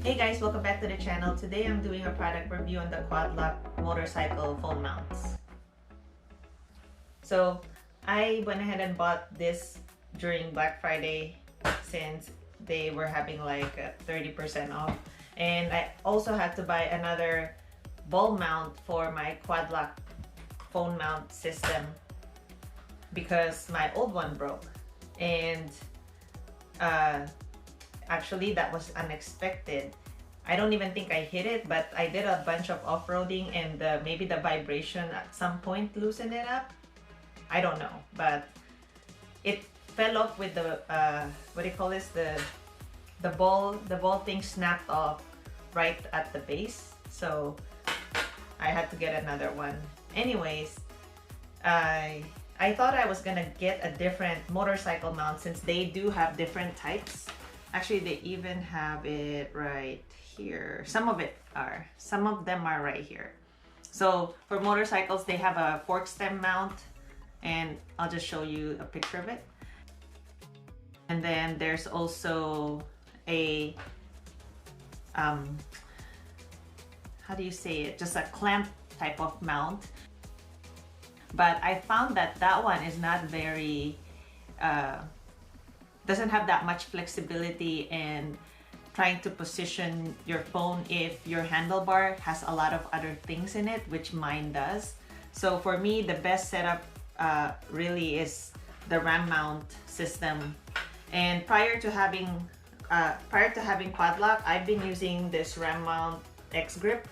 Hey guys, welcome back to the channel. Today I'm doing a product review on the Quadlock motorcycle phone mounts. So I went ahead and bought this during Black Friday since they were having like 30% off. And I also had to buy another ball mount for my Quadlock phone mount system because my old one broke. And actually that was unexpected. I don't even think I hit it, but I did a bunch of off-roading and maybe the vibration at some point loosened it up. I don't know, but it fell off with the what do you call this, the ball thing snapped off right at the base, so I had to get another one. Anyways, I thought I was gonna get a different motorcycle mount since they do have different types. Actually, they even have it right here. Some of them are right here. So for motorcycles, they have a fork stem mount, and I'll just show you a picture of it. And then there's also a how do you say it? Just a clamp type of mount. But I found that that one is not very doesn't have that much flexibility in trying to position your phone if your handlebar has a lot of other things in it, which mine does. So for me, the best setup really is the RAM mount system. And prior to having Quadlock, I've been using this RAM mount X grip,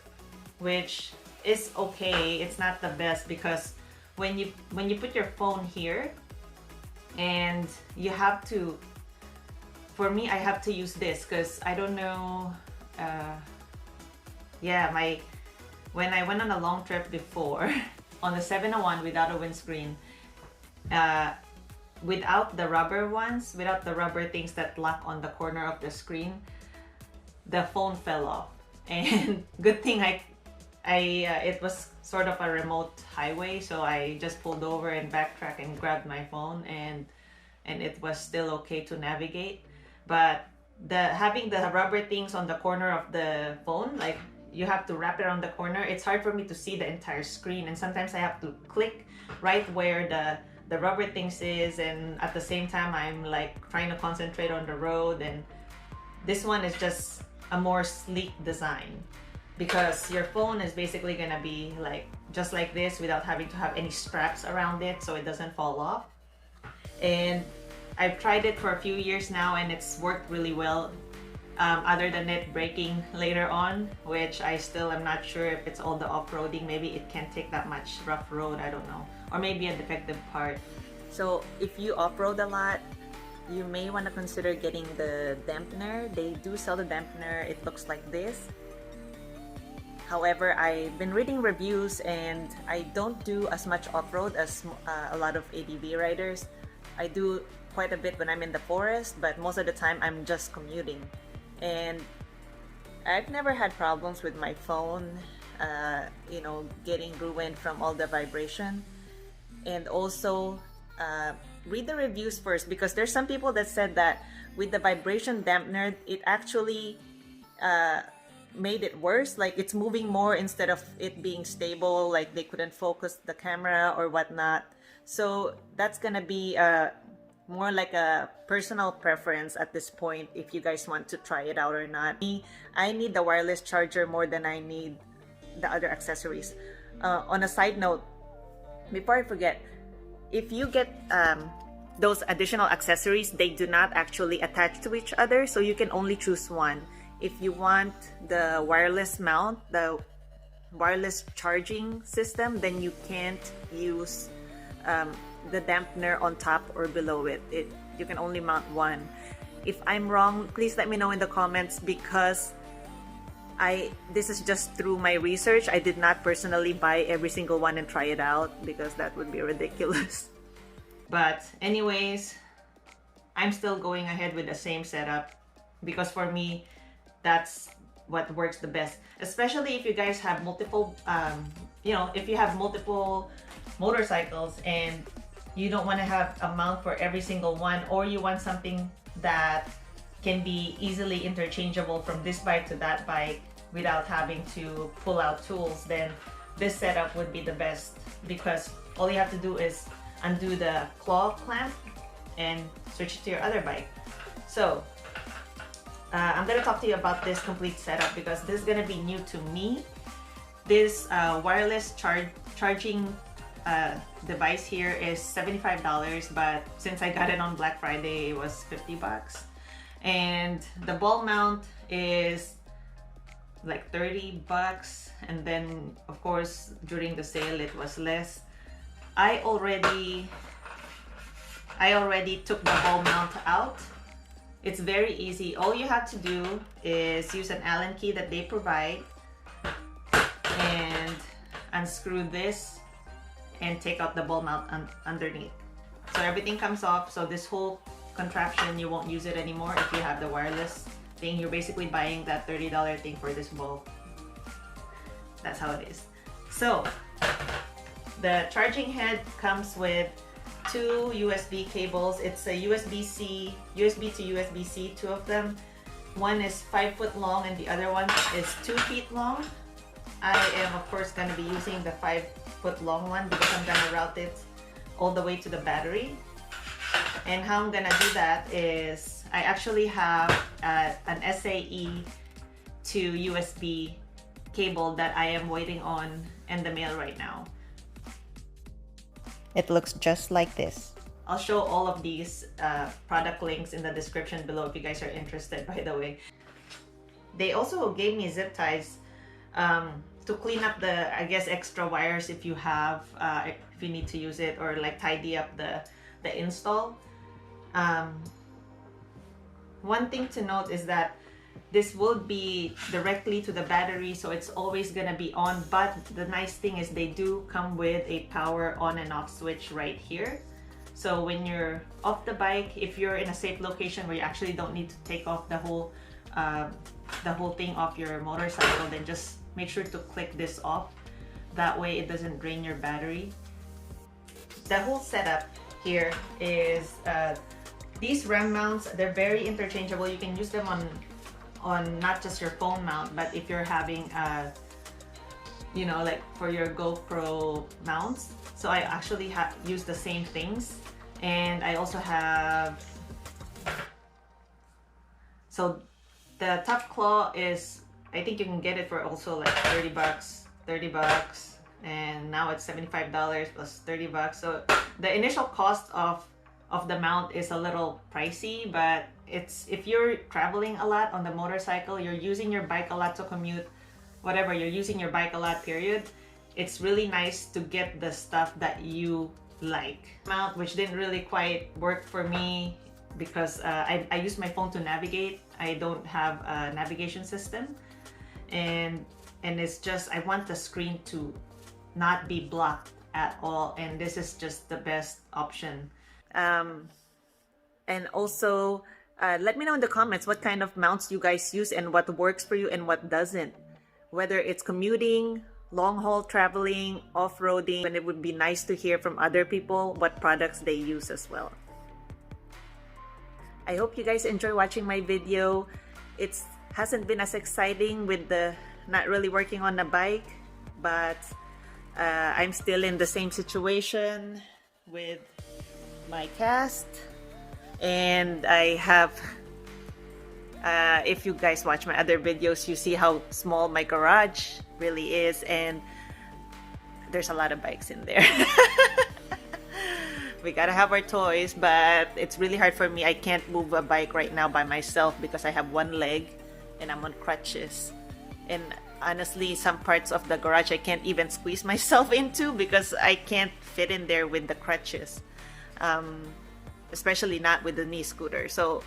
which is okay. It's not the best because when you put your phone here, and you have to, for me, I have to use this because I don't know, when I went on a long trip before on the 701 without a windscreen, without the rubber ones, without the rubber things that lock on the corner of the screen, the phone fell off. And good thing it was sort of a remote highway, so I just pulled over and backtracked and grabbed my phone, and it was still okay to navigate. But having the rubber things on the corner of the phone, like you have to wrap it around the corner, it's hard for me to see the entire screen, and sometimes I have to click right where the rubber things is, and at the same time I'm like trying to concentrate on the road. And this one is just a more sleek design, because your phone is basically gonna be like just like this without having to have any straps around it so it doesn't fall off. And I've tried it for a few years now and it's worked really well, other than it breaking later on, which I still am not sure if it's all the off-roading. Maybe it can't take that much rough road, I don't know, or maybe a defective part. So if you off-road a lot, you may want to consider getting the dampener. They do sell the dampener. It looks like this. However, I've been reading reviews and I don't do as much off-road as a lot of ADV riders. I do quite a bit when I'm in the forest, but most of the time I'm just commuting. And I've never had problems with my phone, getting ruined from all the vibration. And also, read the reviews first, because there's some people that said that with the vibration dampener, it actually made it worse. Like it's moving more instead of it being stable, like they couldn't focus the camera or whatnot. So that's gonna be more like a personal preference at this point, if you guys want to try it out or not. I need the wireless charger more than I need the other accessories. On a side note, before I forget, if you get those additional accessories, they do not actually attach to each other, so you can only choose one. If you want the wireless mount, the wireless charging system, then you can't use the dampener on top or below it. You can only mount one. If I'm wrong, please let me know in the comments, because this is just through my research. I did not personally buy every single one and try it out, because that would be ridiculous. But anyways, I'm still going ahead with the same setup, because for me, that's what works the best. Especially if you guys have multiple, if you have multiple motorcycles and you don't want to have a mount for every single one, or you want something that can be easily interchangeable from this bike to that bike without having to pull out tools, then this setup would be the best, because all you have to do is undo the claw clamp and switch it to your other bike. So I'm gonna talk to you about this complete setup because this is gonna be new to me. This wireless charging device here is $75, but since I got it on Black Friday, it was 50 bucks. And the ball mount is like 30 bucks, and then of course during the sale it was less. I already took the ball mount out. It's very easy. All you have to do is use an Allen key that they provide and unscrew this and take out the ball mount underneath. So everything comes off. So this whole contraption, you won't use it anymore if you have the wireless thing. You're basically buying that $30 thing for this ball. That's how it is. So the charging head comes with two USB cables. It's a USB-C, USB to USB-C, two of them. One is 5 foot long and the other one is 2 feet long. I am of course going to be using the 5 foot long one because I'm going to route it all the way to the battery. And how I'm going to do that is I actually have an SAE to USB cable that I am waiting on in the mail right now. It looks just like this. I'll show all of these product links in the description below if you guys are interested, by the way. They also gave me zip ties to clean up the, I guess, extra wires if you have, if you need to use it, or like tidy up the install. One thing to note is that this will be directly to the battery, so it's always gonna be on, but the nice thing is they do come with a power on and off switch right here. So when you're off the bike, if you're in a safe location where you actually don't need to take off the whole thing off your motorcycle, then just make sure to click this off. That way it doesn't drain your battery. The whole setup here is these RAM mounts, they're very interchangeable. You can use them on not just your phone mount, but if you're having you know, like for your GoPro mounts. So I actually use the same things. And I also have, so the top claw is, I think you can get it for also like 30 bucks, and now it's $75 plus 30 bucks. So the initial cost of the mount is a little pricey, but it's, if you're traveling a lot on the motorcycle, you're using your bike a lot to commute, whatever, you're using your bike a lot, period, it's really nice to get the stuff that you like. Mount, which didn't really quite work for me because I use my phone to navigate. I don't have a navigation system, and it's just, I want the screen to not be blocked at all, and this is just the best option. And also let me know in the comments what kind of mounts you guys use and what works for you and what doesn't, whether it's commuting, long haul traveling, off-roading, and it would be nice to hear from other people what products they use as well. I hope you guys enjoy watching my video. It hasn't been as exciting with the not really working on the bike, but I'm still in the same situation with my cast, and I have if you guys watch my other videos, you see how small my garage really is, and there's a lot of bikes in there. We gotta have our toys, but it's really hard for me. I can't move a bike right now by myself because I have one leg and I'm on crutches, and honestly some parts of the garage I can't even squeeze myself into because I can't fit in there with the crutches, especially not with the knee scooter. So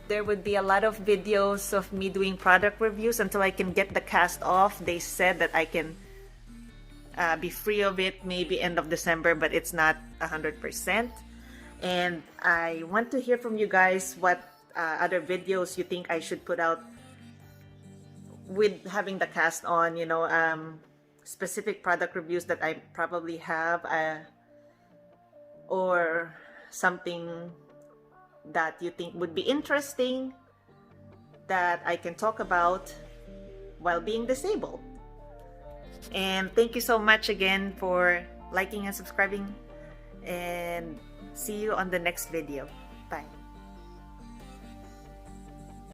there would be a lot of videos of me doing product reviews until I can get the cast off. They said that I can be free of it maybe end of December, but it's not 100%. And I want to hear from you guys what other videos you think I should put out with having the cast on, you know, specific product reviews that I probably have, or something that you think would be interesting that I can talk about while being disabled. And thank you so much again for liking and subscribing, and see you on the next video. Bye.